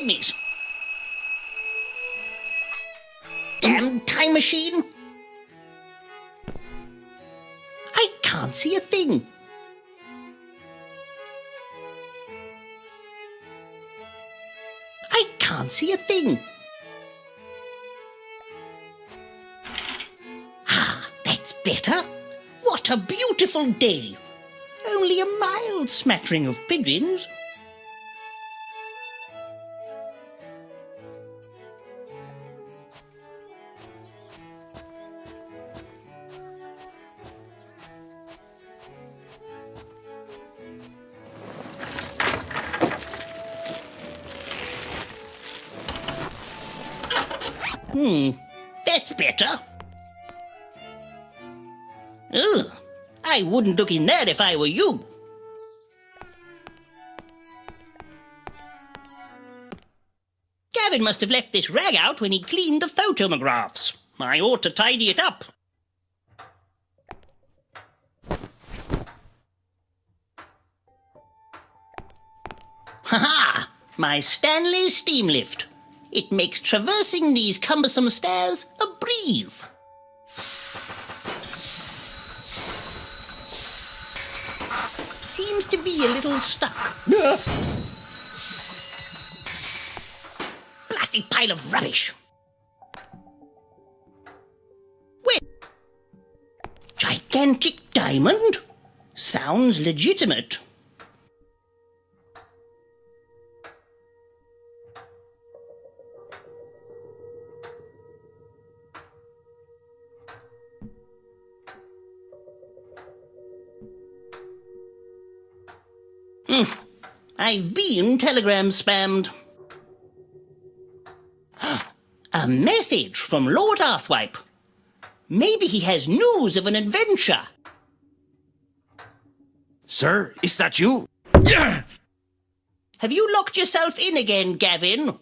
goodness! Damn time machine! I can't see a thing. I can't see a thing. Ah, that's better. What a beautiful day. Only a mild smattering of pigeons. That's better. Ugh, I wouldn't look in there if I were you. Gavin must have left this rag out when he cleaned the photomographs. I ought to tidy it up. Ha-ha! My Stanley steam lift. It makes traversing these cumbersome stairs a breeze. Seems to be a little stuck. Blasted pile of rubbish. Where? Gigantic diamond? Sounds legitimate. I've been telegram spammed. A message from Lord Arthwipe. Maybe he has news of an adventure. Sir, is that you? Have you locked yourself in again, Gavin?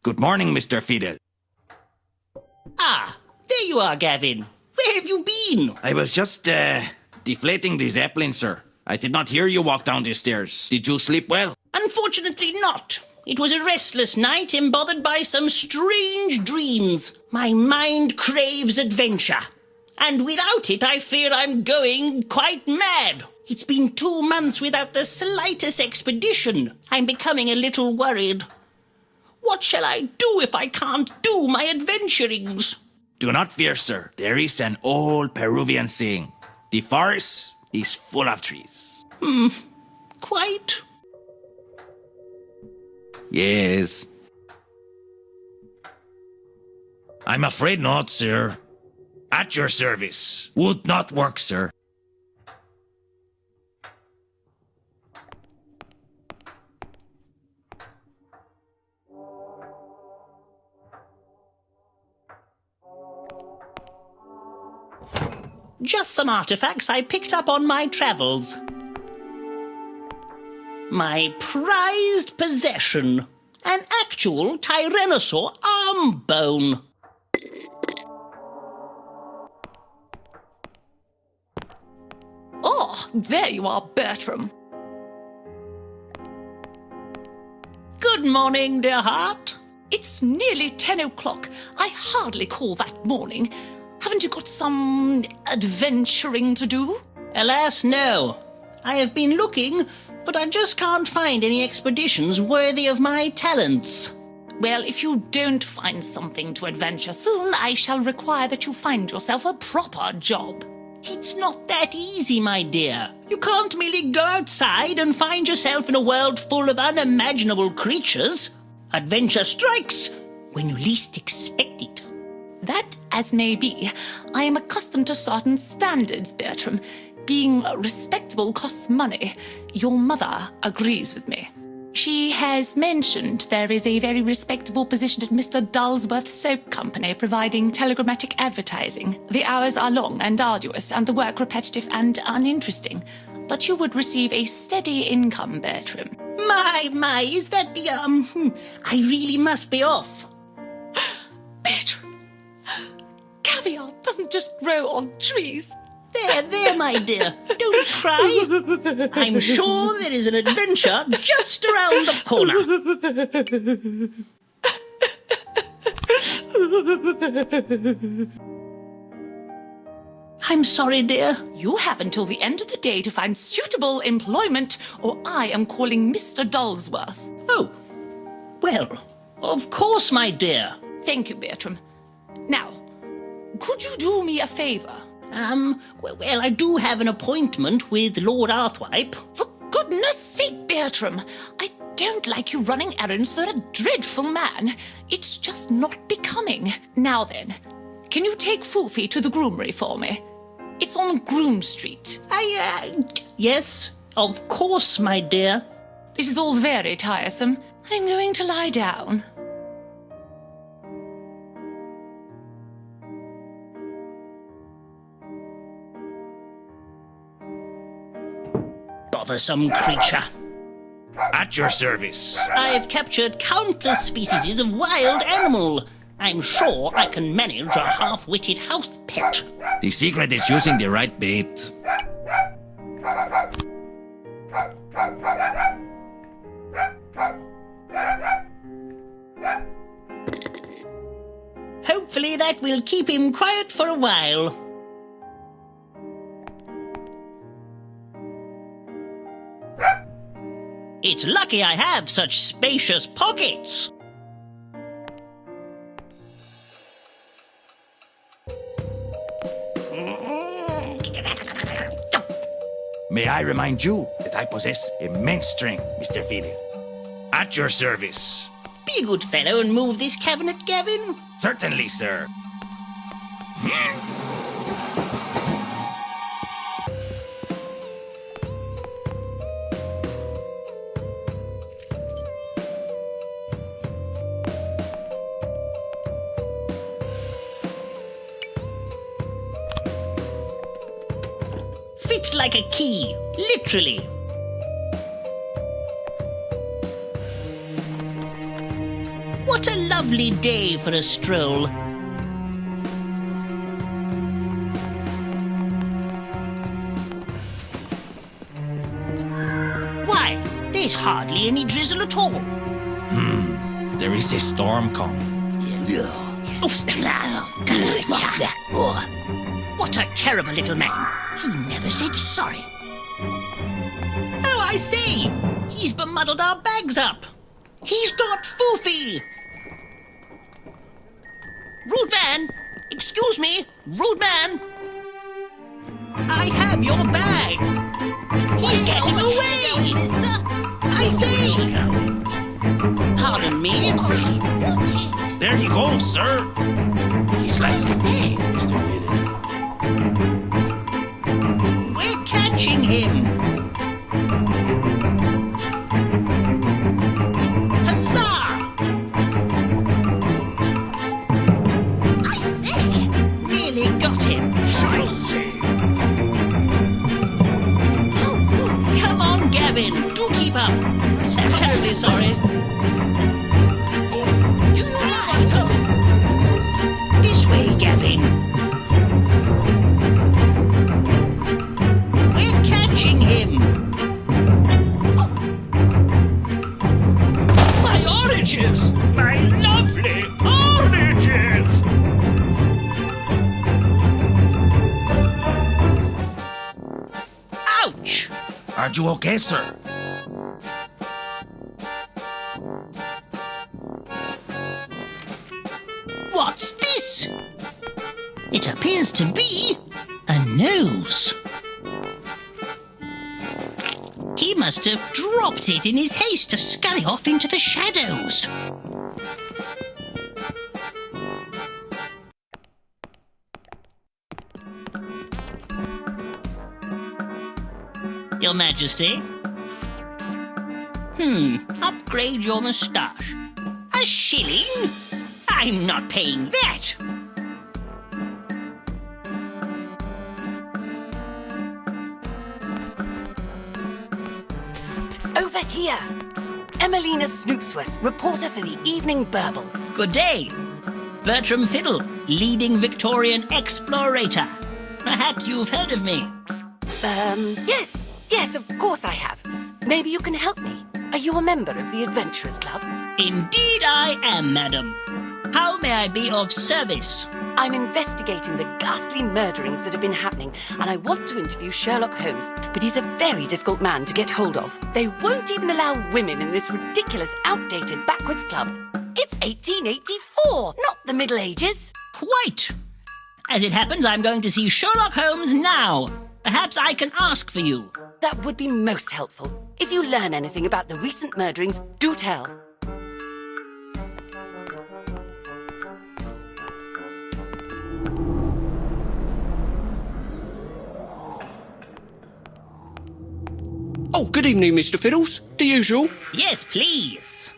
Good morning, Mr. Fiddle. Ah, there you are, Gavin. Where have you been? I was just, deflating the Zeppelin, sir. I did not hear you walk down the stairs. Did you sleep well? Unfortunately not. It was a restless night, embothered by some strange dreams. My mind craves adventure. And without it, I fear I'm going quite mad. It's been 2 months without the slightest expedition. I'm becoming a little worried. What shall I do if I can't do my adventurings? Do not fear, sir. There is an old Peruvian saying. The forest is full of trees. Quite. Yes. I'm afraid not, sir. At your service. Would not work, sir. Just some artifacts I picked up on my travels. My prized possession. An actual tyrannosaur arm bone. Oh, there you are, Bertram. Good morning, dear heart. It's nearly 10 o'clock. I hardly call that morning. Haven't you got some adventuring to do? Alas, no. I have been looking, but I just can't find any expeditions worthy of my talents. Well, if you don't find something to adventure soon, I shall require that you find yourself a proper job. It's not that easy, my dear. You can't merely go outside and find yourself in a world full of unimaginable creatures. Adventure strikes when you least expect it. That as may be, I am accustomed to certain standards, Bertram. Being respectable costs money. Your mother agrees with me. She has mentioned there is a very respectable position at Mr. Dullsworth's soap company providing telegrammatic advertising. The hours are long and arduous, and the work repetitive and uninteresting. But you would receive a steady income, Bertram. My, is that the, I really must be off. Bertram! Caviar doesn't just grow on trees. There, my dear. Don't cry. I'm sure there is an adventure just around the corner. I'm sorry, dear. You have until the end of the day to find suitable employment, or I am calling Mr. Dulsworth. Oh, well, of course, my dear. Thank you, Bertram. Now, could you do me a favour? Well, I do have an appointment with Lord Arthwipe. For goodness sake, Bertram, I don't like you running errands for a dreadful man. It's just not becoming. Now then, can you take Foofy to the groomery for me? It's on Groom Street. Yes, of course, my dear. This is all very tiresome. I'm going to lie down. Bothersome creature. At your service. I've captured countless species of wild animal. I'm sure I can manage a half-witted house pet. The secret is using the right bait. Hopefully that will keep him quiet for a while. It's lucky I have such spacious pockets. May I remind you that I possess immense strength, Mr. Fiddle. At your service. Be a good fellow and move this cabinet, Gavin. Certainly, sir. Fits like a key, literally. What a lovely day for a stroll. Why, there's hardly any drizzle at all. There is a storm coming. What a terrible little man. He never said sorry. Oh, I see. He's bemuddled our bags up. He's got Foofy. Rude man. Excuse me. Rude man. I have your bag. He's getting away, mister. I say. Pardon me. Watch it. There he goes, sir. He's like Mr. Fiddle. We're catching him. Huzzah! I say. Nearly got him. I say. How rude. Come on, Gavin. Do keep up. So terribly sorry. Do you want to? This way, Gavin. We're catching him. My oranges! My lovely oranges! Ouch! Are you okay, sir? What's this? It appears to be a nose. He must have dropped it in his haste to scurry off into the shadows. Your Majesty? Upgrade your moustache. A shilling? I'm not paying that. Over here! Emelina Snoopsworth, reporter for the Evening Burble. Good day. Bertram Fiddle, leading Victorian explorator. Perhaps you've heard of me. Yes, of course I have. Maybe you can help me. Are you a member of the Adventurers Club? Indeed I am, madam. How may I be of service? I'm investigating the ghastly murderings that have been happening, and I want to interview Sherlock Holmes, but he's a very difficult man to get hold of. They won't even allow women in this ridiculous, outdated, backwards club. It's 1884, not the Middle Ages. Quite. As it happens, I'm going to see Sherlock Holmes now. Perhaps I can ask for you. That would be most helpful. If you learn anything about the recent murderings, do tell. Oh, good evening, Mr. Fiddles. The usual. Yes, please.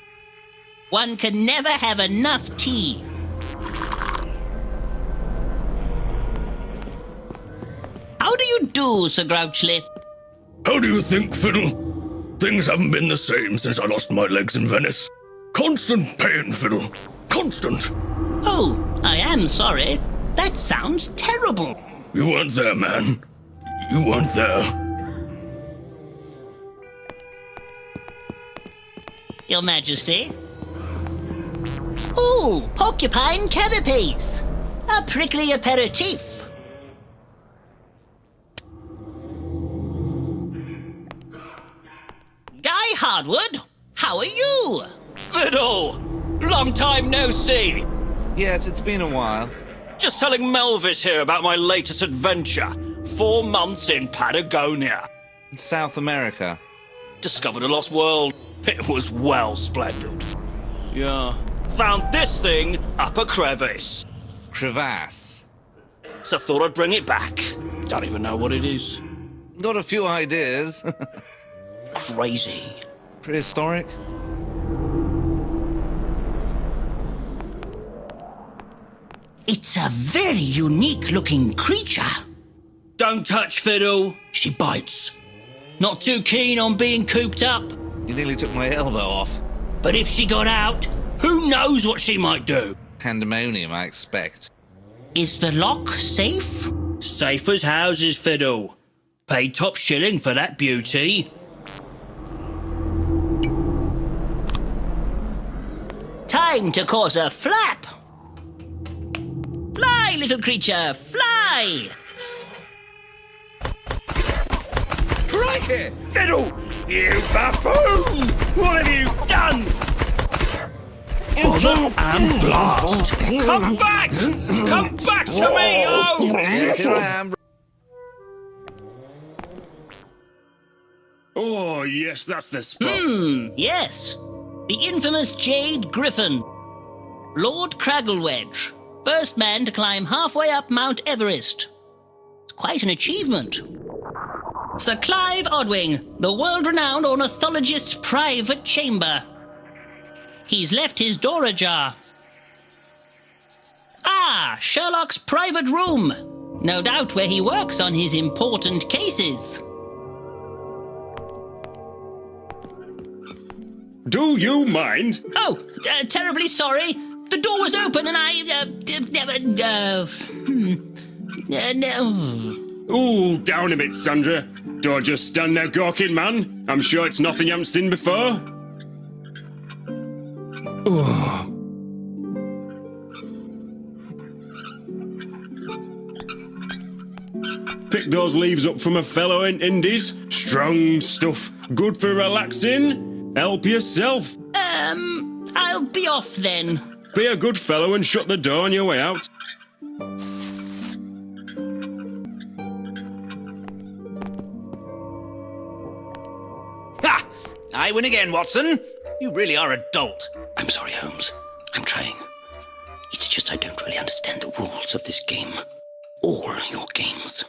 One can never have enough tea. How do you do, Sir Grouchley? How do you think, Fiddle? Things haven't been the same since I lost my legs in Venice. Constant pain, Fiddle. Constant. Oh, I am sorry. That sounds terrible. You weren't there, man. You weren't there. Your Majesty. Oh, porcupine carapace. A prickly aperitif. Guy Hardwood, how are you? Fiddle! Long time no see. Yes, it's been a while. Just telling Melvis here about my latest adventure. 4 months in Patagonia. It's South America. Discovered a lost world. It was well splendid. Yeah. Found this thing up a crevice. Crevasse. So thought I'd bring it back. Don't even know what it is. Got a few ideas. Crazy. Prehistoric? It's a very unique-looking creature. Don't touch Fiddle. She bites. Not too keen on being cooped up. You nearly took my elbow off. But if she got out, who knows what she might do? Pandemonium, I expect. Is the lock safe? Safe as houses, Fiddle. Paid top shilling for that beauty. Time to cause a flap. Fly, little creature, fly! Crikey! Fiddle! You buffoon! What have you done? Bother and blast! Come back! Come back to me, oh! Yes, here I am. Oh, yes, that's the spot. Yes. The infamous Jade Griffin. Lord Cragglewedge. First man to climb halfway up Mount Everest. It's quite an achievement. Sir Clive Odwing, the world-renowned ornithologist's private chamber. He's left his door ajar. Ah, Sherlock's private room. No doubt where he works on his important cases. Do you mind? Oh, terribly sorry. The door was open and no. Ooh, down a bit, Sandra. Don't just stand there gawking, man. I'm sure it's nothing you haven't seen before. Oh. Pick those leaves up from a fellow in Indies. Strong stuff. Good for relaxing. Help yourself. I'll be off then. Be a good fellow and shut the door on your way out. Ha! I win again, Watson. You really are a dolt. I'm sorry, Holmes. I'm trying. It's just I don't really understand the rules of this game. All your games.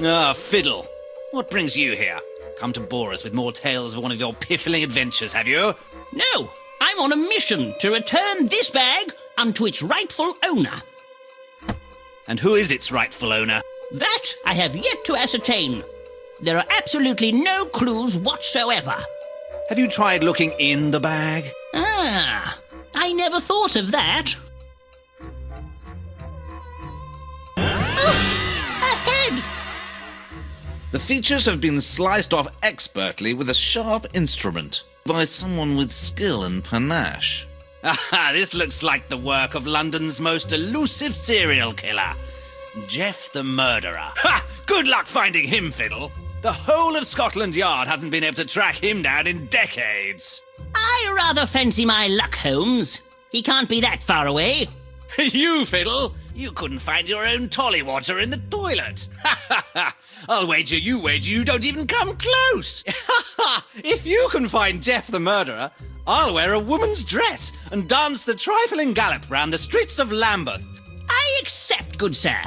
Ah, Fiddle. What brings you here? Come to bore us with more tales of one of your piffling adventures, have you? No, I'm on a mission to return this bag unto its rightful owner. And who is its rightful owner? That I have yet to ascertain. There are absolutely no clues whatsoever. Have you tried looking in the bag? Ah, I never thought of that. Oh, a head! The features have been sliced off expertly with a sharp instrument by someone with skill and panache. Aha, this looks like the work of London's most elusive serial killer, Jeff the Murderer. Ha! Good luck finding him, Fiddle. The whole of Scotland Yard hasn't been able to track him down in decades. I rather fancy my luck, Holmes. He can't be that far away. You, Fiddle, you couldn't find your own tollywater in the toilet. I'll wager you don't even come close. If you can find Jeff the Murderer, I'll wear a woman's dress and dance the trifling gallop round the streets of Lambeth. I accept, good sir.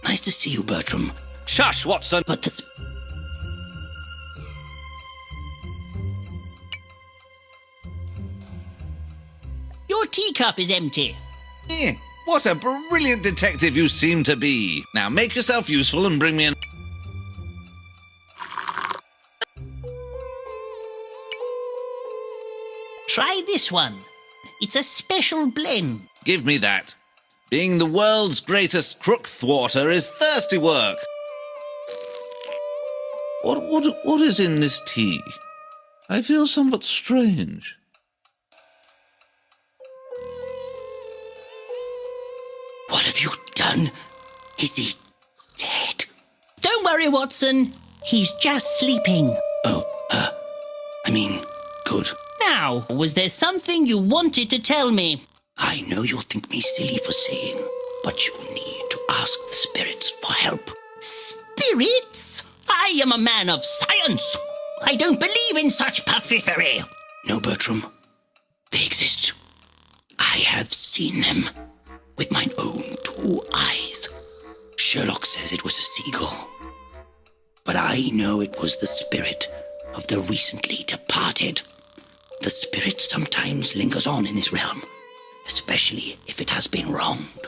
Nice to see you, Bertram. Shush, Watson. But the... Your teacup is empty. What a brilliant detective you seem to be. Now make yourself useful and bring me an... Try this one. It's a special blend. Give me that. Being the world's greatest crook thwarter is thirsty work. What is in this tea? I feel somewhat strange. What have you done? Is he dead? Don't worry, Watson. He's just sleeping. Good. Now, was there something you wanted to tell me? I know you'll think me silly for saying, but you need to ask the spirits for help. Spirits? I am a man of science. I don't believe in such puffery. No, Bertram. They exist. I have seen them with mine own 2 eyes. Sherlock says it was a seagull, but I know it was the spirit of the recently departed. The spirit sometimes lingers on in this realm, especially if it has been wronged.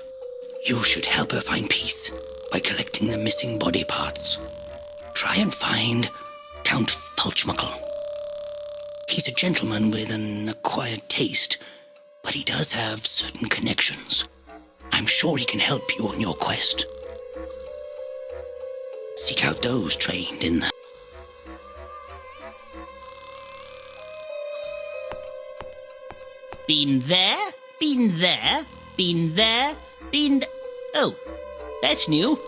You should help her find peace by collecting the missing body parts. Try and find Count Fulchmuckle. He's a gentleman with an acquired taste, but he does have certain connections. I'm sure he can help you on your quest. Seek out those trained in the... Been there, been there, been there, been... Oh, that's new.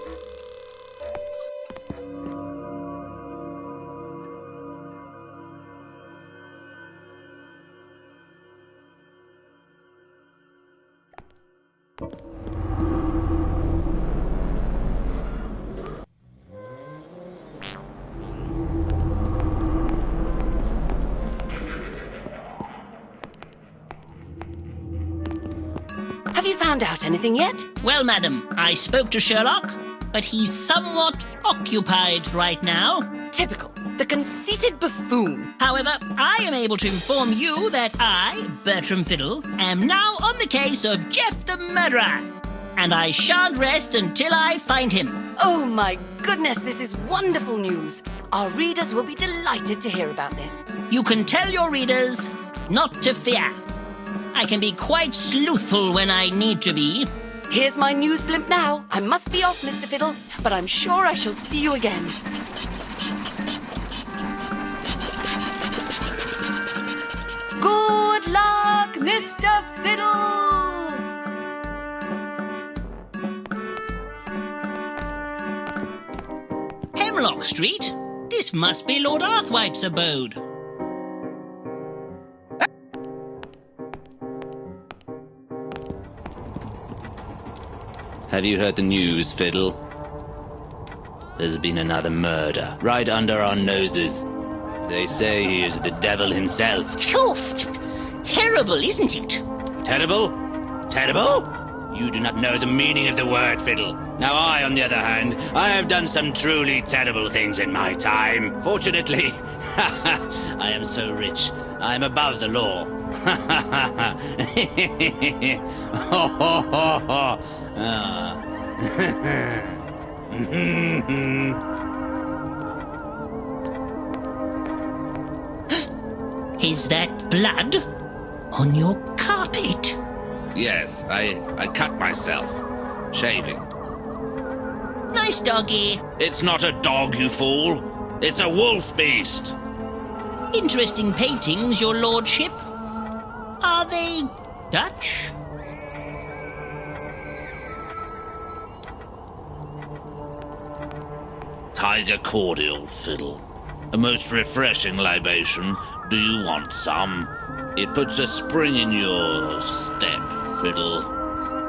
Have you found out anything yet? Well, madam, I spoke to Sherlock, but he's somewhat occupied right now. Typical. The conceited buffoon. However, I am able to inform you that I, Bertram Fiddle, am now on the case of Jeff the Murderer, and I shan't rest until I find him. Oh my goodness, this is wonderful news. Our readers will be delighted to hear about this. You can tell your readers not to fear. I can be quite sleuthful when I need to be. Here's my news blimp now. I must be off, Mr. Fiddle, but I'm sure I shall see you again. Good luck, Mr. Fiddle! Hemlock Street? This must be Lord Arthwipe's abode. Have you heard the news, Fiddle? There's been another murder, right under our noses. They say he is the devil himself. Terrible, isn't it? Terrible? Terrible? You do not know the meaning of the word, Fiddle. Now I, on the other hand, I have done some truly terrible things in my time. Fortunately, I am so rich, I am above the law. Is that blood? On your carpet? Yes, I cut myself. Shaving. Nice doggy. It's not a dog, you fool. It's a wolf beast. Interesting paintings, your lordship. Are they Dutch? Tiger cordial, Fiddle. A most refreshing libation. Do you want some? It puts a spring in your step, Fiddle.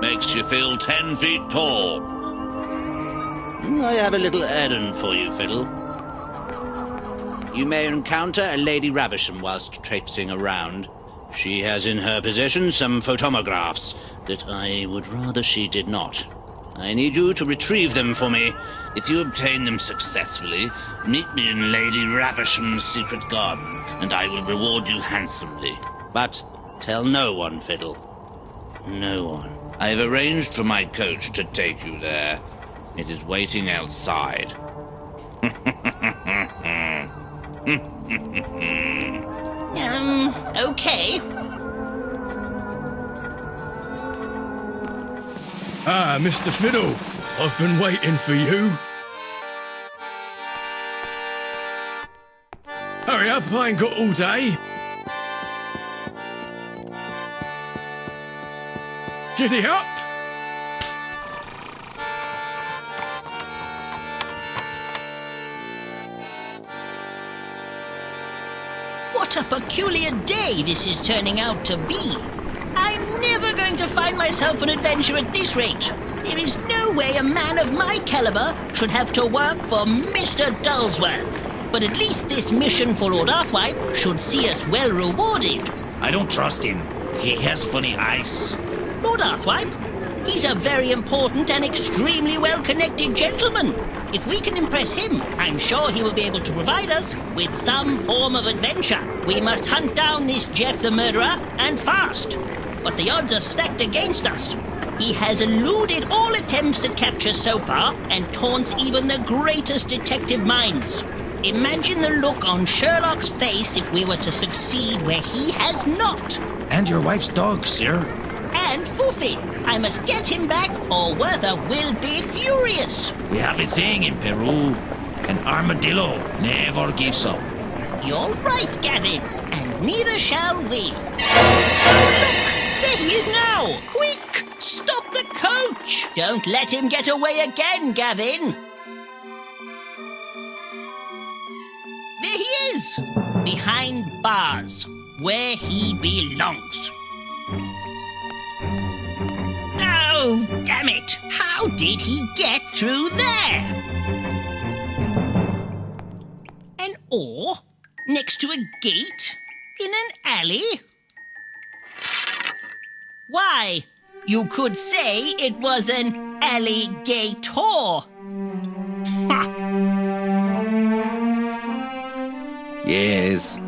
Makes you feel 10 feet tall. I have a little errand for you, Fiddle. You may encounter a Lady Ravisham whilst traipsing around. She has in her possession some photomographs that I would rather she did not. I need you to retrieve them for me. If you obtain them successfully, meet me in Lady Ravisham's secret garden, and I will reward you handsomely. But tell no one, Fiddle. No one. I have arranged for my coach to take you there. It is waiting outside. Okay. Ah, Mr. Fiddle, I've been waiting for you. Hurry up, I ain't got all day. Giddy up! What a peculiar day this is turning out to be. I'm never going to find myself an adventure at this rate. There is no way a man of my caliber should have to work for Mr. Dulsworth. But at least this mission for Lord Arthwipe should see us well rewarded. I don't trust him. He has funny eyes. Lord Arthwipe? He's a very important and extremely well-connected gentleman. If we can impress him, I'm sure he will be able to provide us with some form of adventure. We must hunt down this Jeff the murderer, and fast. But the odds are stacked against us. He has eluded all attempts at capture so far, and taunts even the greatest detective minds. Imagine the look on Sherlock's face if we were to succeed where he has not. And your wife's dog, sir. And Foofy. I must get him back, or Werther will be furious. We have a saying in Peru, an armadillo never gives up. You're right, Gavin, and neither shall we. Look, there he is now. Quick, stop the coach. Don't let him get away again, Gavin. There he is, behind bars, where he belongs. Oh, damn it! How did he get through there? An oar next to a gate in an alley? Why, you could say it was an alligator. Ha! Yes.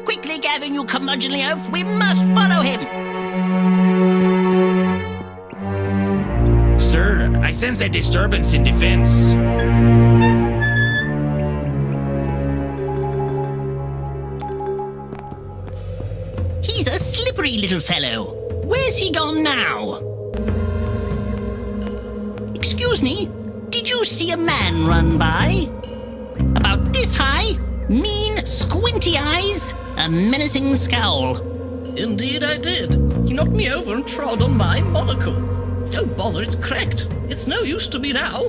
Quickly, Gavin, you curmudgeonly oaf, we must follow him. Sir, I sense a disturbance in the fence. He's a slippery little fellow. Where's he gone now? Excuse me, did you see a man run by? About this high, mean, squinty eyes, a menacing scowl. Indeed I did. He knocked me over and trod on my monocle. Don't bother, it's cracked. It's no use to me now.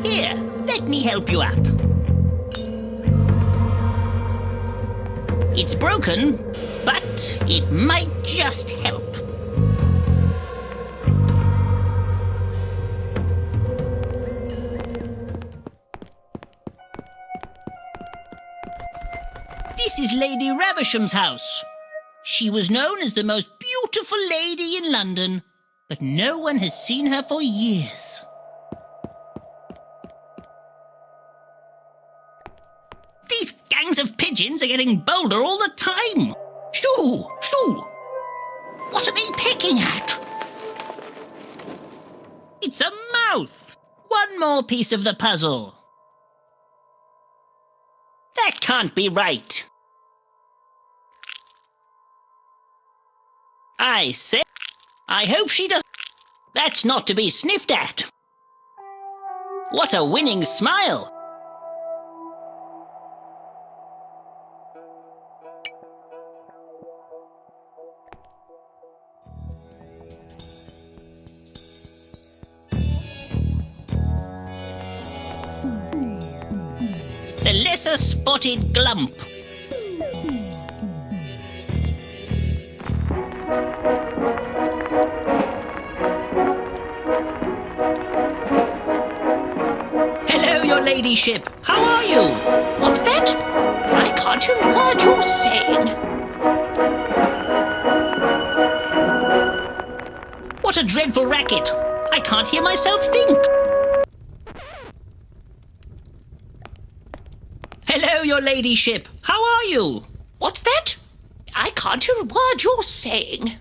Here, let me help you up. It's broken, but it might just help. This is Lady Ravisham's house. She was known as the most beautiful lady in London, but no one has seen her for years. These gangs of pigeons are getting bolder all the time. Shoo! Shoo! What are they pecking at? It's a mouth! One more piece of the puzzle. That can't be right. I say, I hope she does. That's not to be sniffed at. What a winning smile. The lesser spotted glump. Hello, your ladyship. How are you? What's that? I can't hear a word you're saying. What a dreadful racket. I can't hear myself think. Hello, your ladyship. How are you? What's that? I can't hear a word you're saying.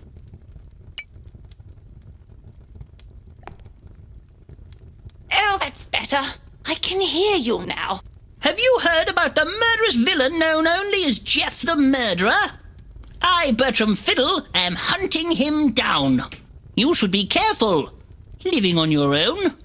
Oh, that's better. I can hear you now. Have you heard about the murderous villain known only as Jeff the Murderer? I, Bertram Fiddle, am hunting him down. You should be careful. Living on your own.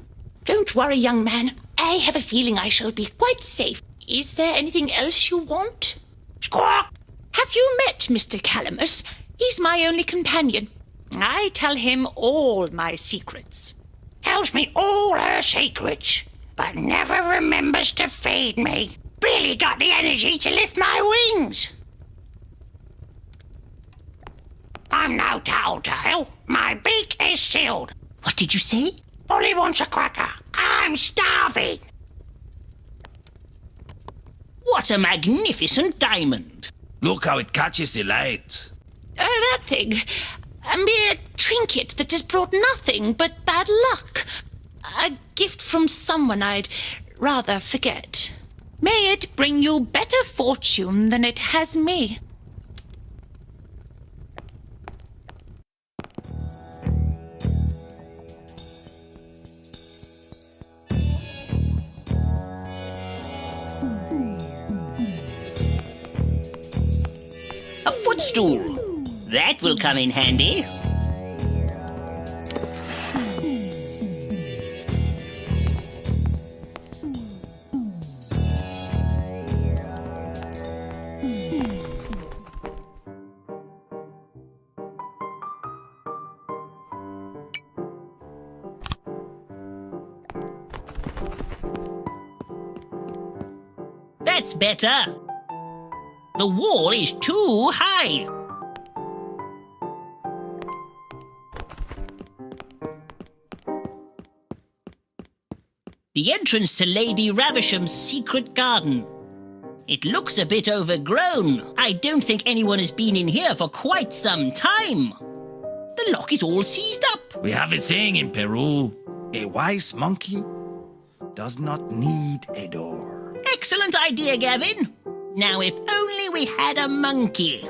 Don't worry, young man. I have a feeling I shall be quite safe. Is there anything else you want? Squawk! Have you met Mr. Calamus? He's my only companion. I tell him all my secrets. Tells me all her secrets, but never remembers to feed me. Barely got the energy to lift my wings. I'm no telltale. My beak is sealed. What did you say? Ollie wants a cracker. I'm starving. What a magnificent diamond. Look how it catches the light. That thing. A mere trinket that has brought nothing but bad luck. A gift from someone I'd rather forget. May it bring you better fortune than it has me. A footstool. That will come in handy. That's better. The wall is too high. The entrance to Lady Ravisham's secret garden. It looks a bit overgrown. I don't think anyone has been in here for quite some time. The lock is all seized up. We have a saying in Peru. A wise monkey does not need a door. Excellent idea, Gavin. Now, if only we had a monkey.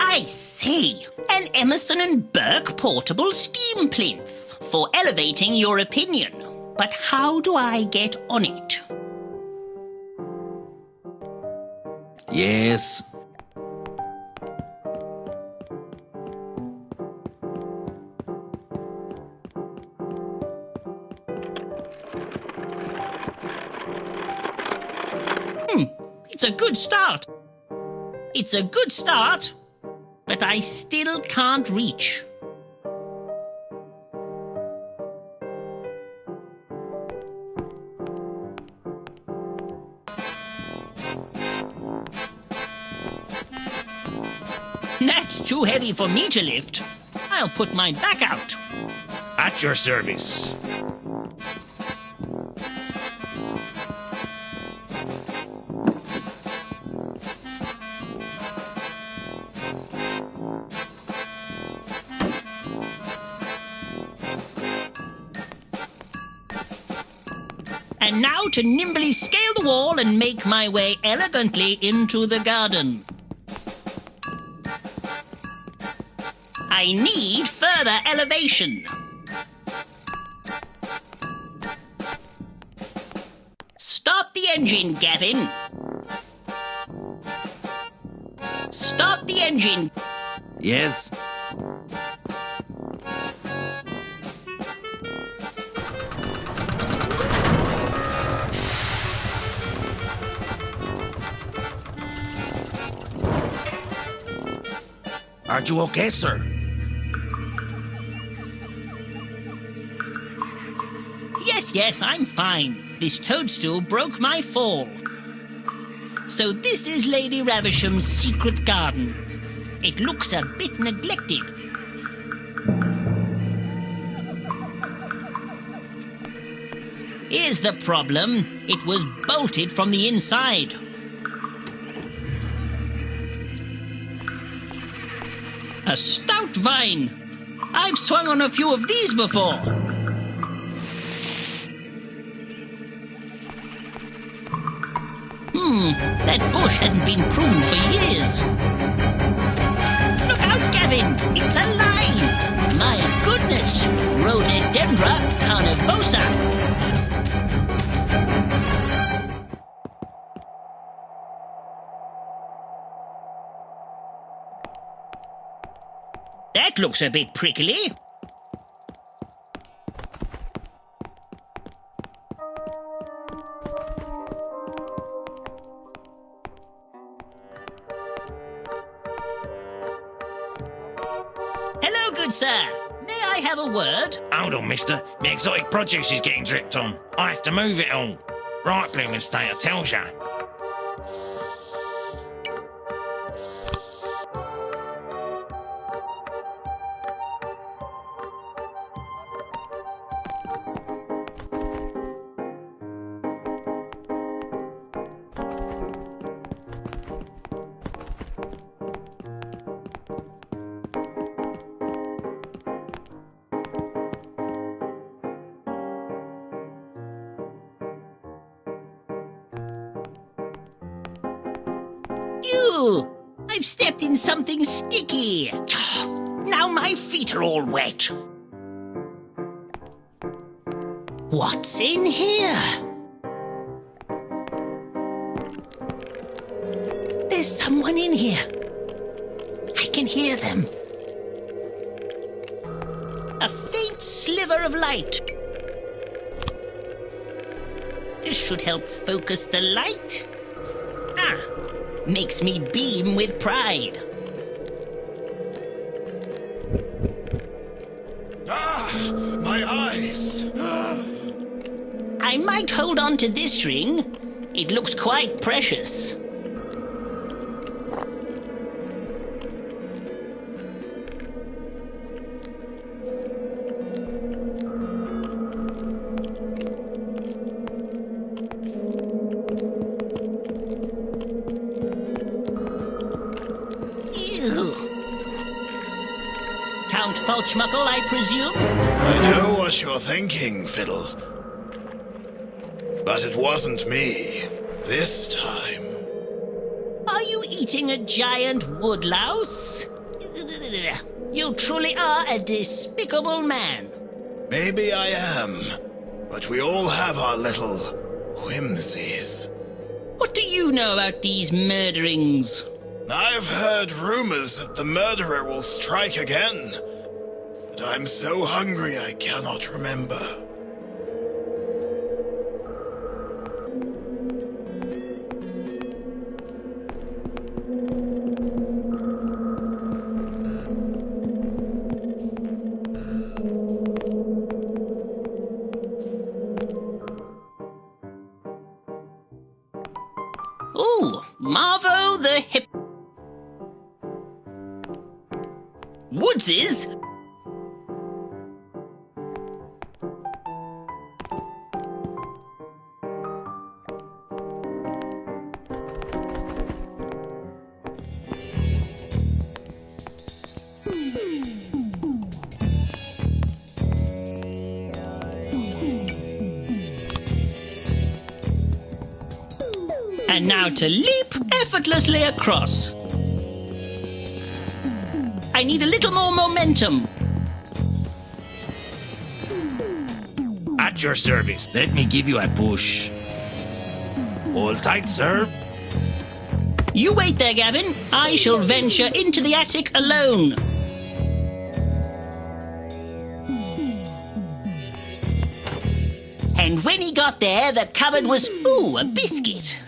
I see. An Emerson and Burke portable steam plinth for elevating your opinion. But how do I get on it? Yes. It's a good start. It's a good start, but I still can't reach. That's too heavy for me to lift. I'll put my back out. At your service. And now to nimbly scale the wall and make my way elegantly into the garden. I need further elevation. Start the engine, Gavin. Start the engine. Yes? Are you okay, sir? Yes, I'm fine. This toadstool broke my fall. So this is Lady Ravisham's secret garden. It looks a bit neglected. Here's the problem. It was bolted from the inside. A stout vine. I've swung on a few of these before. That bush hasn't been pruned for years. Look out, Gavin! It's alive! My goodness! Rhododendra carnivosa! That looks a bit prickly. Hello, good sir. May I have a word? Hold on, mister. The exotic produce is getting dripped on. I have to move it all. Right, blooming state, I tells ya. Ew! I've stepped in something sticky. Now my feet are all wet. What's in here? There's someone in here. I can hear them. A faint sliver of light. This should help focus the light. Makes me beam with pride. My eyes! I might hold on to this ring. It looks quite precious. Count Falchmuckle, I presume? I know what you're thinking, Fiddle. But it wasn't me. This time. Are you eating a giant woodlouse? You truly are a despicable man. Maybe I am. But we all have our little whimsies. What do you know about these murderings? I've heard rumors that the murderer will strike again. But I'm so hungry I cannot remember. Ooh, Marvo the Hip... Woodses? And now to leap effortlessly across. I need a little more momentum. At your service. Let me give you a push. Hold tight, sir. You wait there, Gavin. I shall venture into the attic alone. And when he got there, the cupboard was, ooh, a biscuit.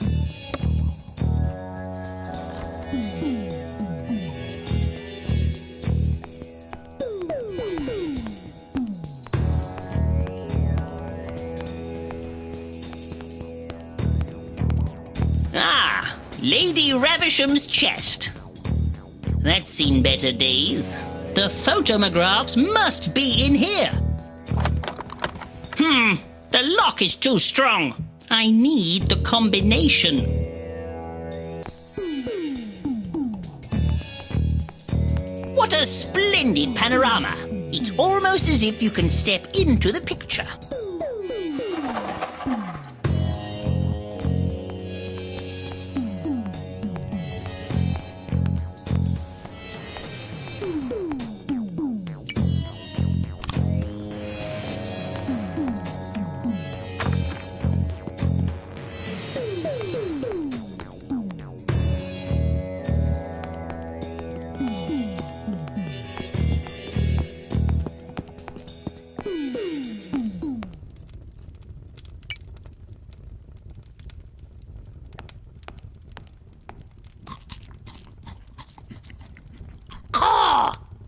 Ah, Lady Ravisham's chest. That's seen better days. The photomographs must be in here. The lock is too strong. I need the combination. What a splendid panorama. It's almost as if you can step into the picture.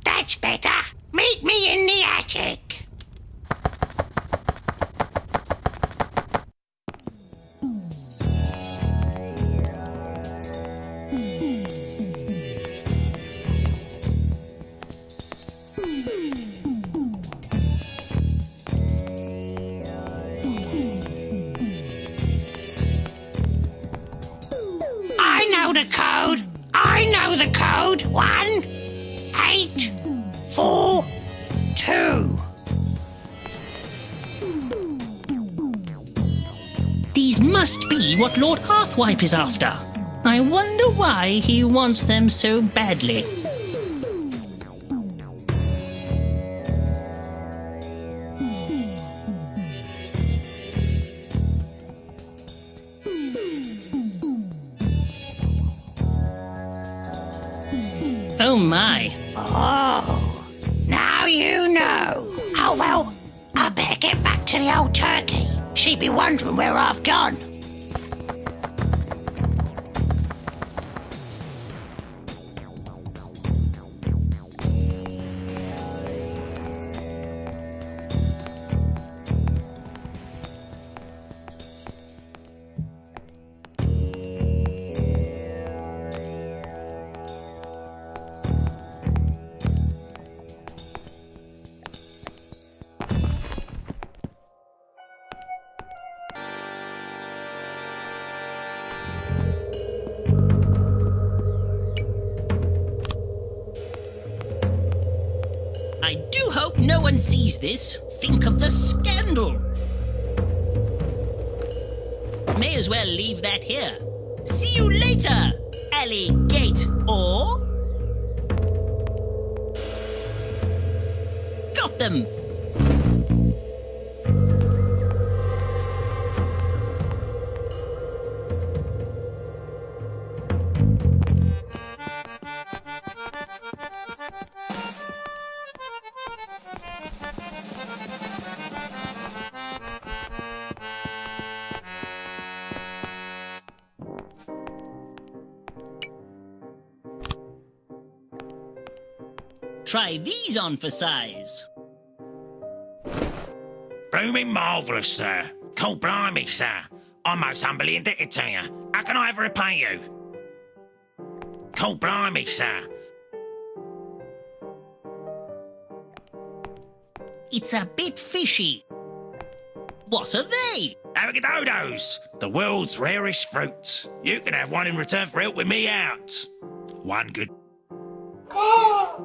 That's better. Meet me in the attic. I know the code. I know the code. 1, 8, 4, 2. These must be what Lord Arthwipe is after. I wonder why he wants them so badly. Oh my. Oh, now you know. Oh well, I better get back to the old turkey. She'd be wondering where I've gone. I do hope no one sees this. Think of the scandal. May as well leave that here. See you later, alligator. Got them. Try these on for size. Blooming marvellous, sir. Cool blimey, sir. I'm most humbly indebted to you. How can I ever repay you? Cool blimey, sir. It's a bit fishy. What are they? Avocados, the world's rarest fruits. You can have one in return for helping me out. One good.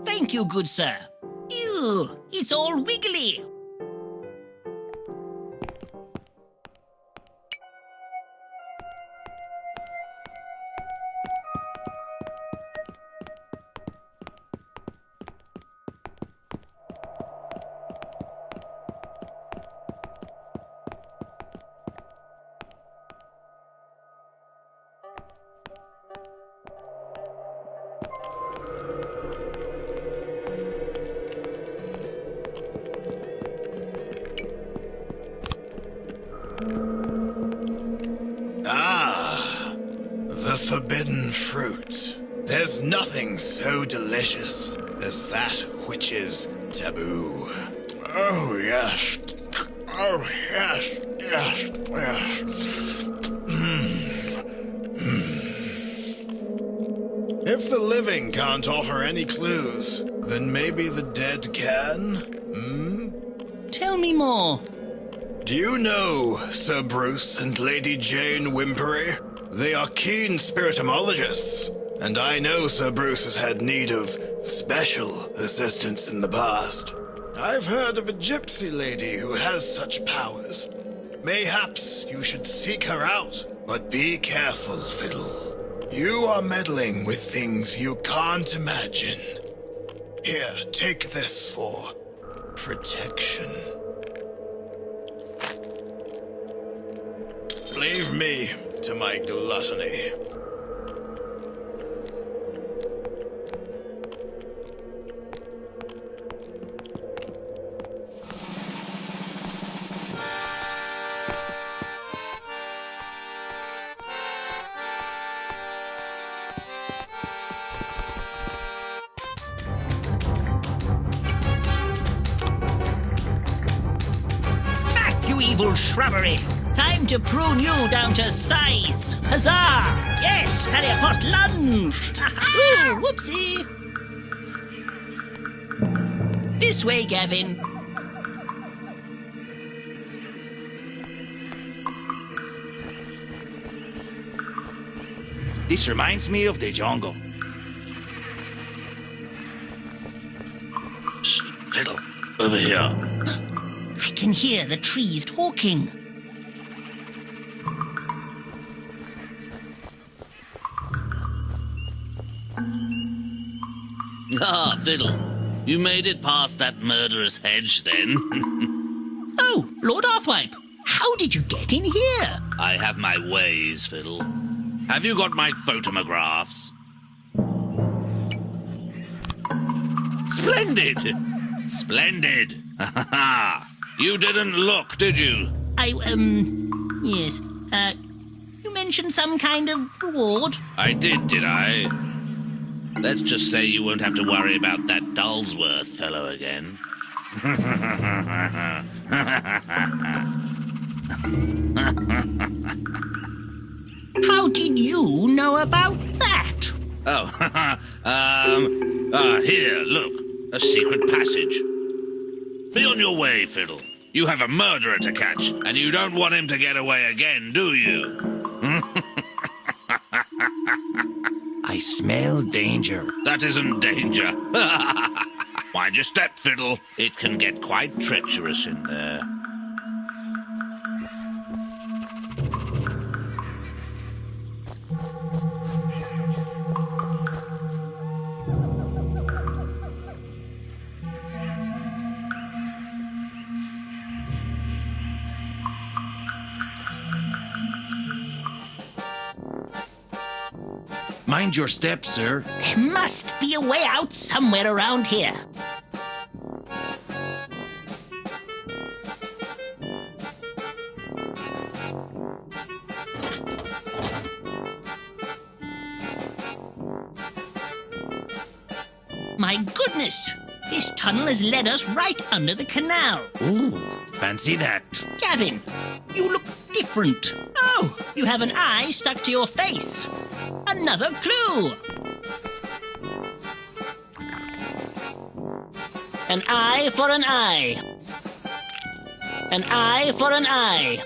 Thank you, good sir. Ew, it's all wiggly. forbidden fruit. There's nothing so delicious as that which is taboo. Oh, yes. Oh, yes, yes, yes. If the living can't offer any clues, then maybe the dead can? Tell me more. Do you know Sir Bruce and Lady Jane Wimpery? They are keen spiritomologists, and I know Sir Bruce has had need of special assistance in the past. I've heard of a gypsy lady who has such powers. Mayhaps you should seek her out, but be careful, Fiddle. You are meddling with things you can't imagine. Here, take this for protection. Leave me to my gluttony. Back, you evil shrubbery! Time to prune you down to size! Huzzah! Yes, Harry Post lunge! Ooh, whoopsie! This way, Gavin. This reminds me of the jungle. Shh, Fiddle, over here. I can hear the trees talking. Ah, Fiddle. You made it past that murderous hedge, then. Oh, Lord Arthwipe, how did you get in here? I have my ways, Fiddle. Have you got my photomographs? Splendid! Splendid! You didn't look, did you? Yes. You mentioned some kind of reward? I did I? Let's just say you won't have to worry about that Dullsworth fellow again. How did you know about that? Here, look. A secret passage. Be on your way, Fiddle. You have a murderer to catch, and you don't want him to get away again, do you? I smell danger. That isn't danger. Mind your step, Fiddle. It can get quite treacherous in there. Mind your step, sir. There must be a way out somewhere around here. My goodness! This tunnel has led us right under the canal. Ooh, fancy that. Gavin, you look different. Oh, you have an eye stuck to your face. Another clue. An eye for an eye. An eye for an eye.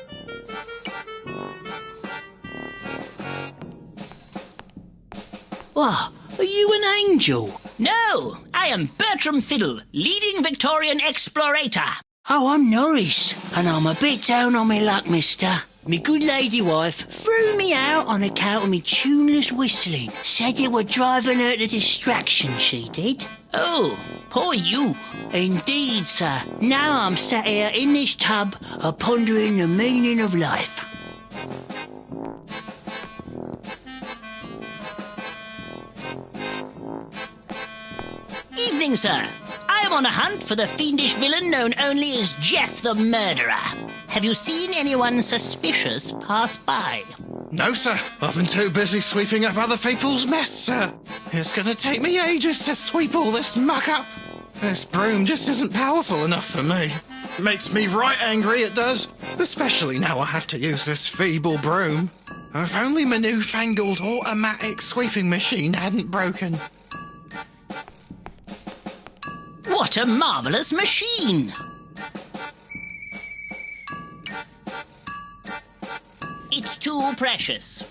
Oh, are you an angel? No, I am Bertram Fiddle, leading Victorian explorator. Oh, I'm Norris, and I'm a bit down on me luck, mister. Me good lady wife threw me out on account of me tuneless whistling. Said it were driving her to distraction, she did. Oh, poor you. Indeed, sir. Now I'm sat here in this tub, pondering the meaning of life. Evening, sir. I am on a hunt for the fiendish villain known only as Jeff the Murderer. Have you seen anyone suspicious pass by? No, sir. I've been too busy sweeping up other people's mess, sir. It's gonna take me ages to sweep all this muck up. This broom just isn't powerful enough for me. Makes me right angry, it does. Especially now I have to use this feeble broom. If only my newfangled automatic sweeping machine hadn't broken. What a marvellous machine! It's too precious.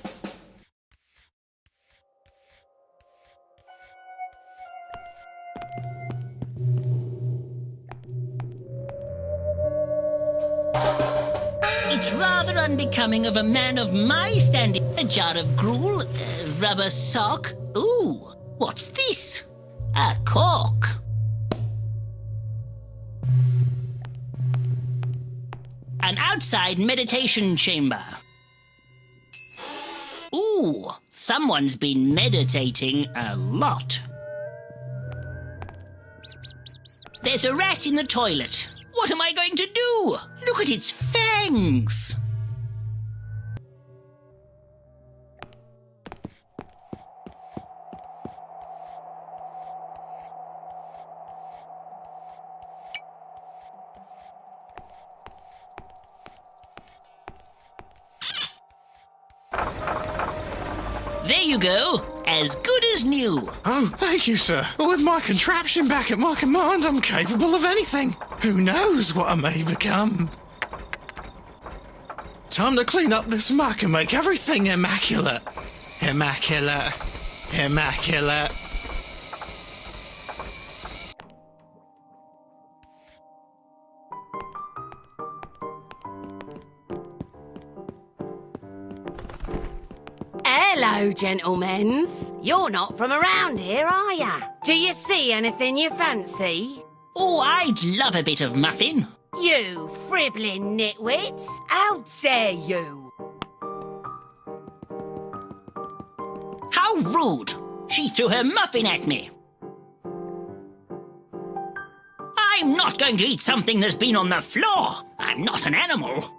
It's rather unbecoming of a man of my standing. A jar of gruel, a rubber sock. Ooh, what's this? A cork. An outside meditation chamber. Ooh, someone's been meditating a lot. There's a rat in the toilet. What am I going to do? Look at its fangs. There you go, as good as new. Oh, thank you, sir. With my contraption back at my command, I'm capable of anything. Who knows what I may become? Time to clean up this muck and make everything immaculate. Immaculate. Immaculate. Hello, gentlemen. You're not from around here, are ya? Do you see anything you fancy? Oh, I'd love a bit of muffin. You fribbling nitwits! How dare you! How rude! She threw her muffin at me. I'm not going to eat something that's been on the floor. I'm not an animal.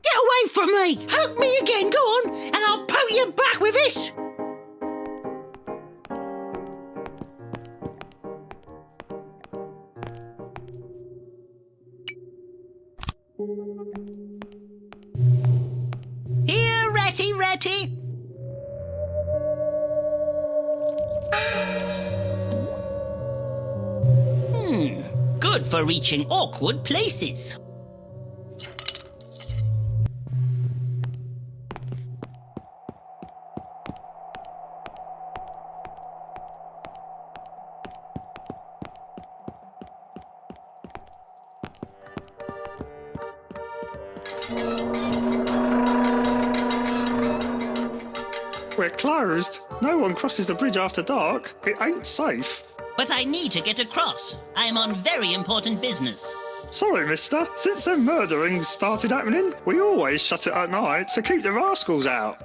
Get away from me! Help me again, go on, and I'll poke you back with this! Here, Ratty, Ratty! Good for reaching awkward places. We're closed. No one crosses the bridge after dark. It ain't safe. But I need to get across. I am on very important business. Sorry, mister. Since the murderings started happening, we always shut it at night to keep the rascals out.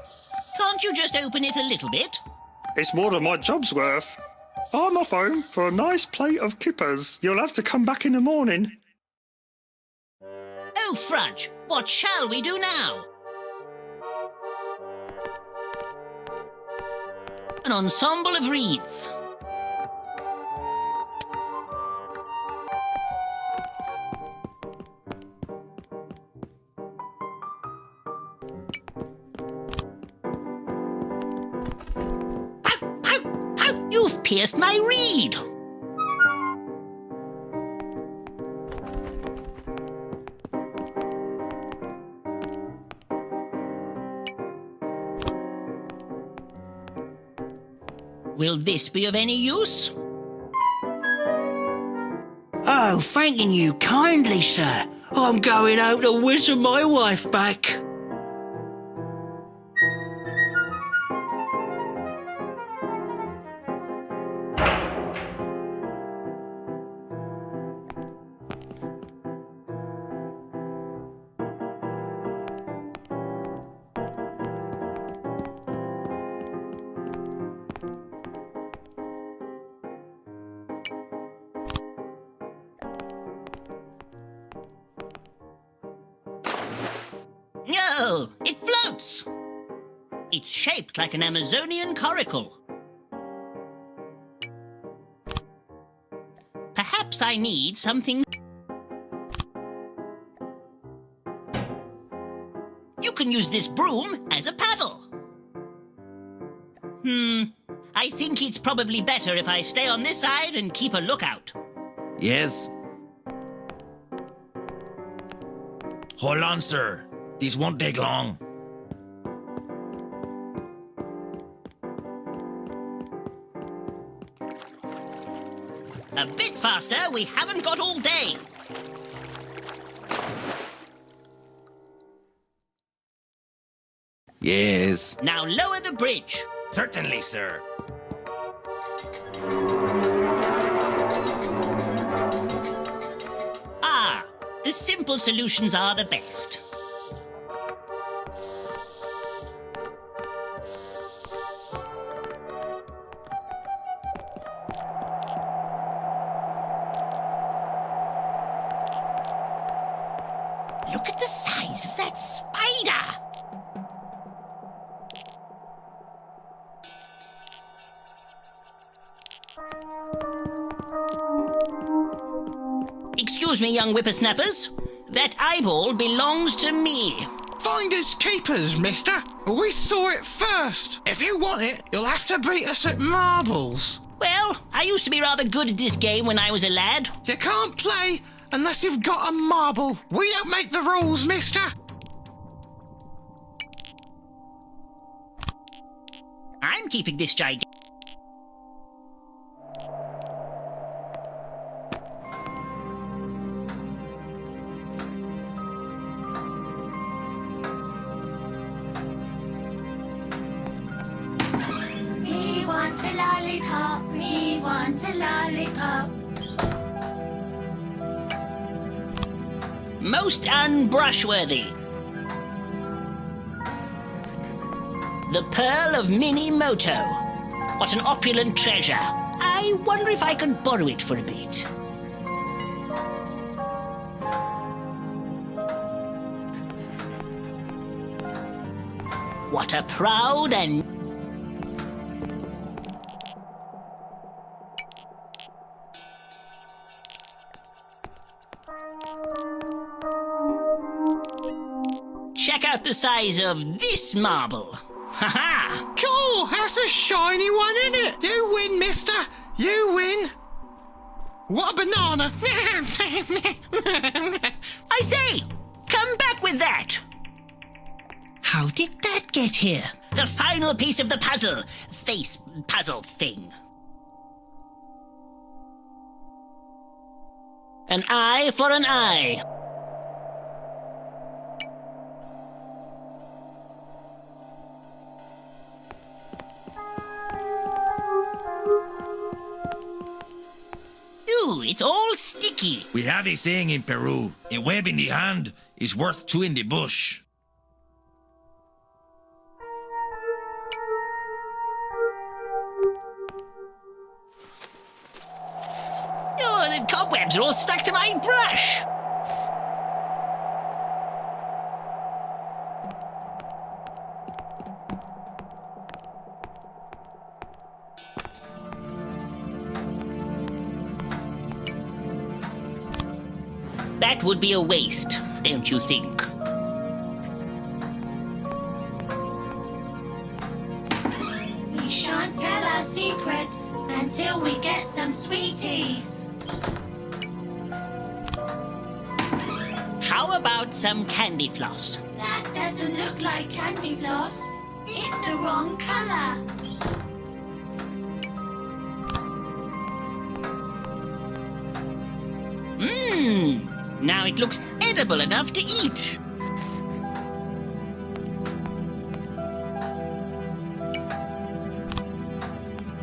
Can't you just open it a little bit? It's more than my job's worth. I'm off home for a nice plate of kippers. You'll have to come back in the morning. Oh, Fudge, what shall we do now? An ensemble of reeds. Pow, pow, pow! You've pierced my reed! Will this be of any use? Oh, thanking you kindly, sir. I'm going home to whistle my wife back. Oh, it floats. It's shaped like an Amazonian coracle. Perhaps I need something... You can use this broom as a paddle. I think it's probably better if I stay on this side and keep a lookout. Yes? Hold on, sir. This won't take long. A bit faster, we haven't got all day. Yes. Now lower the bridge. Certainly, sir. Ah, the simple solutions are the best. Look at the size of that spider! Excuse me, young whippersnappers. That eyeball belongs to me. Finders keepers, mister. We saw it first. If you want it, you'll have to beat us at marbles. Well, I used to be rather good at this game when I was a lad. You can't play unless you've got a marble. We don't make the rules, mister. I'm keeping this gigantic. We want a lollipop, we want a lollipop. Most unbrushworthy. The Pearl of Minimoto. What an opulent treasure. I wonder if I could borrow it for a bit. What a proud and... Check out the size of this marble. Ha-ha! Cool, that's a shiny one, isn't it? You win, mister. You win. What a banana. I say, come back with that. How did that get here? The final piece of the puzzle. Face puzzle thing. An eye for an eye. Ooh, it's all sticky. We have a saying in Peru, a web in the hand is worth two in the bush. Oh, the cobwebs are all stuck to my brush. That would be a waste, don't you think? We shan't tell our secret until we get some sweeties. How about some candy floss? That doesn't look like candy floss. It's the wrong color. Now it looks edible enough to eat.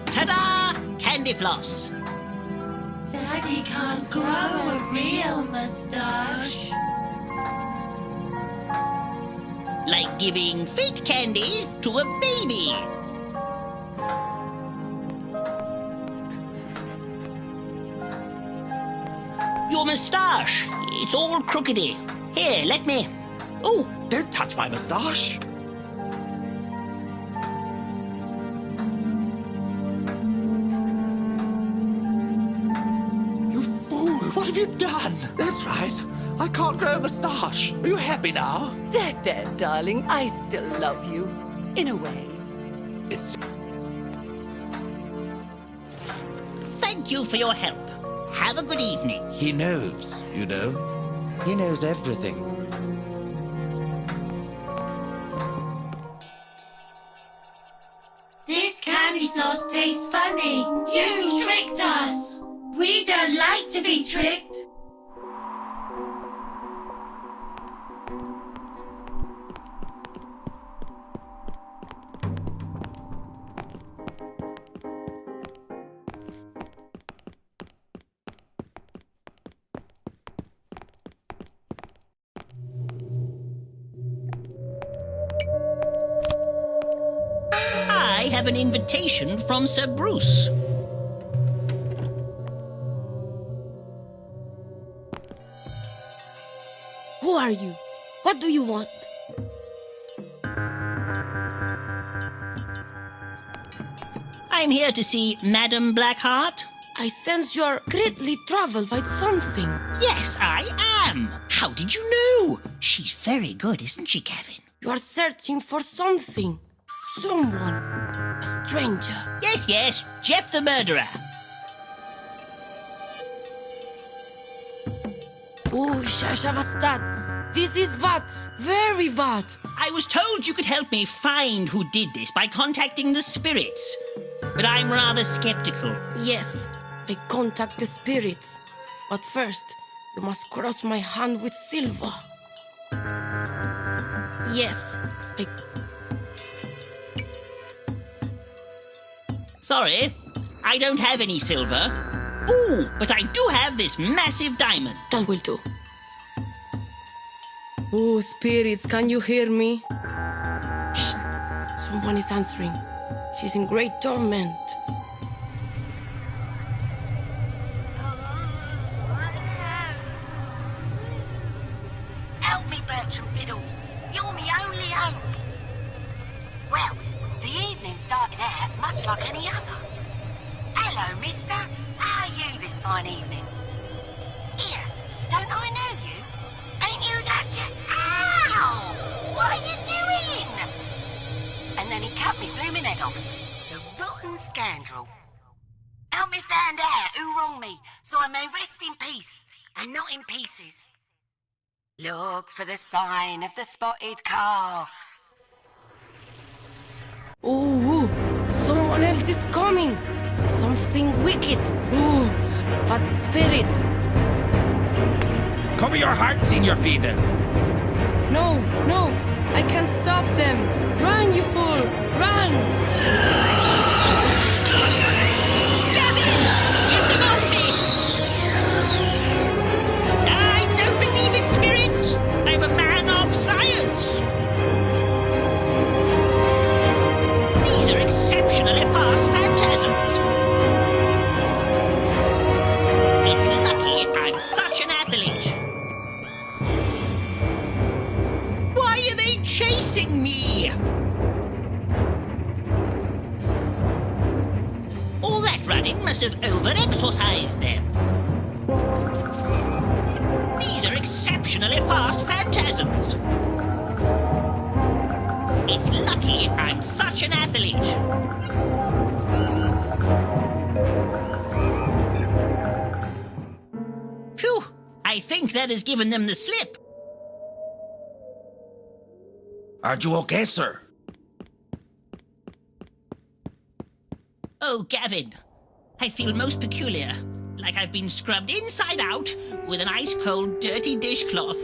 Ta-da! Candy floss. Daddy can't grow a real mustache. Like giving fake candy to a baby. Your moustache. It's all crookedy. Here, let me... Oh, Don't touch my moustache. You fool! What have you done? That's right. I can't grow a moustache. Are you happy now? There, darling. I still love you. In a way. It's... Thank you for your help. Have a good evening. He knows, you know. He knows everything. This candy floss tastes funny. You tricked us. We don't like to be tricked. I have an invitation from Sir Bruce. Who are you? What do you want? I'm here to see Madame Blackheart. I sense you are greatly troubled by something. Yes, I am. How did you know? She's very good, isn't she, Gavin? You are searching for something. Someone. A stranger. Yes, Jeff the murderer. Oh, Shasha Vastad. This is bad. Very bad. I was told you could help me find who did this by contacting the spirits. But I'm rather skeptical. Yes, I contact the spirits. But first, you must cross my hand with silver. Yes, Sorry, I don't have any silver. Ooh, but I do have this massive diamond. That will do. Oh, spirits, can you hear me? Shh! Someone is answering. She's in great torment. Help me, Bertram Fiddles. You're me only hope. Well, the evening started out much like any other. Hello, mister. How are you this fine evening? Here, don't I know you? Ain't you that Ow! What are you doing? And then he cut me blooming head off. The rotten scoundrel. Help me find out who wronged me, so I may rest in peace, and not in pieces. Look for the sign of the spotted calf. Ooh, someone else is coming. Something wicked. Ooh, but spirits. Cover your heart, Senior Fiddle. No, I can't stop them. Run, you fool, run! I don't believe in spirits. I'm a man of science. These are exceptionally fast phantasms. It's lucky I'm such an athlete. Why are they chasing me? All that running must have over-exorcised them. These are exceptionally fast phantasms. It's lucky I'm such an athlete. Phew, I think that has given them the slip. Are you okay, sir? Oh, Gavin, I feel most peculiar, like I've been scrubbed inside out with an ice-cold, dirty dishcloth.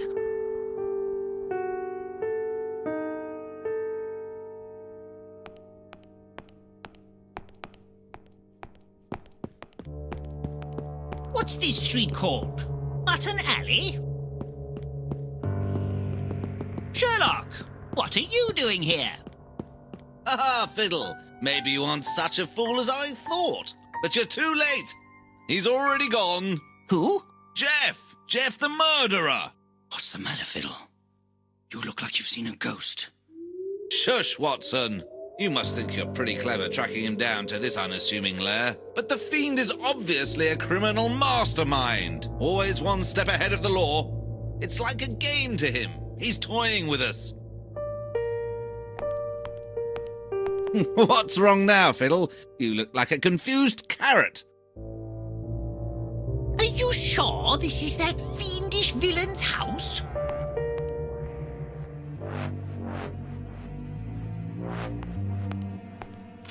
What's this street called? Mutton Alley? Sherlock, what are you doing here? Ah, Fiddle. Maybe you aren't such a fool as I thought. But you're too late. He's already gone. Who? Jeff the murderer. What's the matter, Fiddle? You look like you've seen a ghost. Shush, Watson. You must think you're pretty clever tracking him down to this unassuming lair. But the fiend is obviously a criminal mastermind. Always one step ahead of the law. It's like a game to him. He's toying with us. What's wrong now, Fiddle? You look like a confused carrot. Are you sure this is that fiendish villain's house?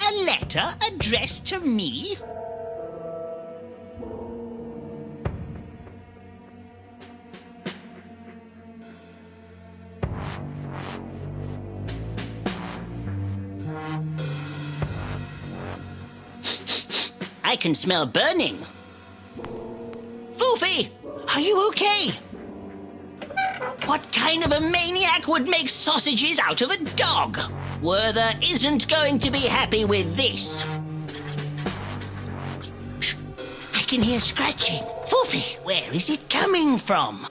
A letter addressed to me? I can smell burning. Foofy, are you okay? What kind of a maniac would make sausages out of a dog? Werther isn't going to be happy with this. Shh, I can hear scratching. Foofy, where is it coming from?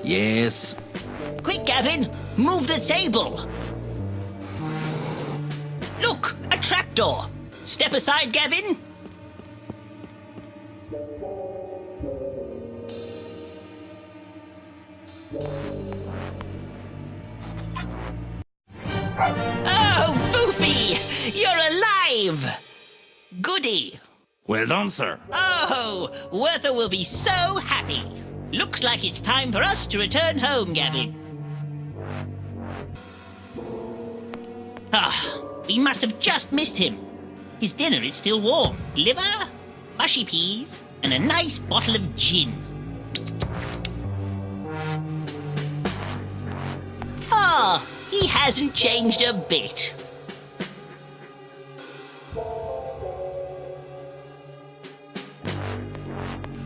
Yes. Quick, Gavin, move the table. Look, a trapdoor. Step aside, Gavin. Oh, Foofy! You're alive! Goody! Well done, sir. Oh, Werther will be so happy. Looks like it's time for us to return home, Gavin. Ah, we must have just missed him. His dinner is still warm. Liver, mushy peas, and a nice bottle of gin. Ah, he hasn't changed a bit.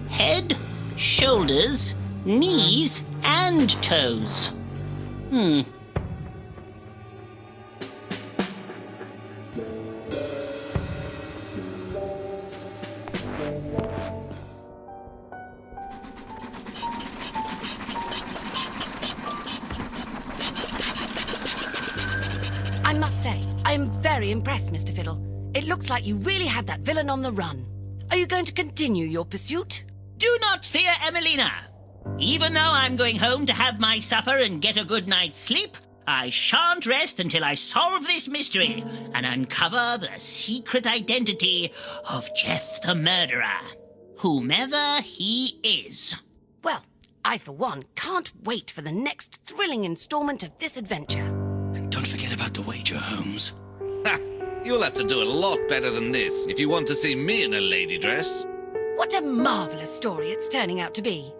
Head, shoulders, knees, and toes. I must say, I am very impressed, Mr. Fiddle. It looks like you really had that villain on the run. Are you going to continue your pursuit? Do not fear, Emelina. Even though I'm going home to have my supper and get a good night's sleep, I shan't rest until I solve this mystery and uncover the secret identity of Jeff the murderer, whomever he is. Well, I, for one, can't wait for the next thrilling installment of this adventure. And don't forget about the wager, Holmes. Ha! You'll have to do a lot better than this if you want to see me in a lady dress. What a marvellous story it's turning out to be.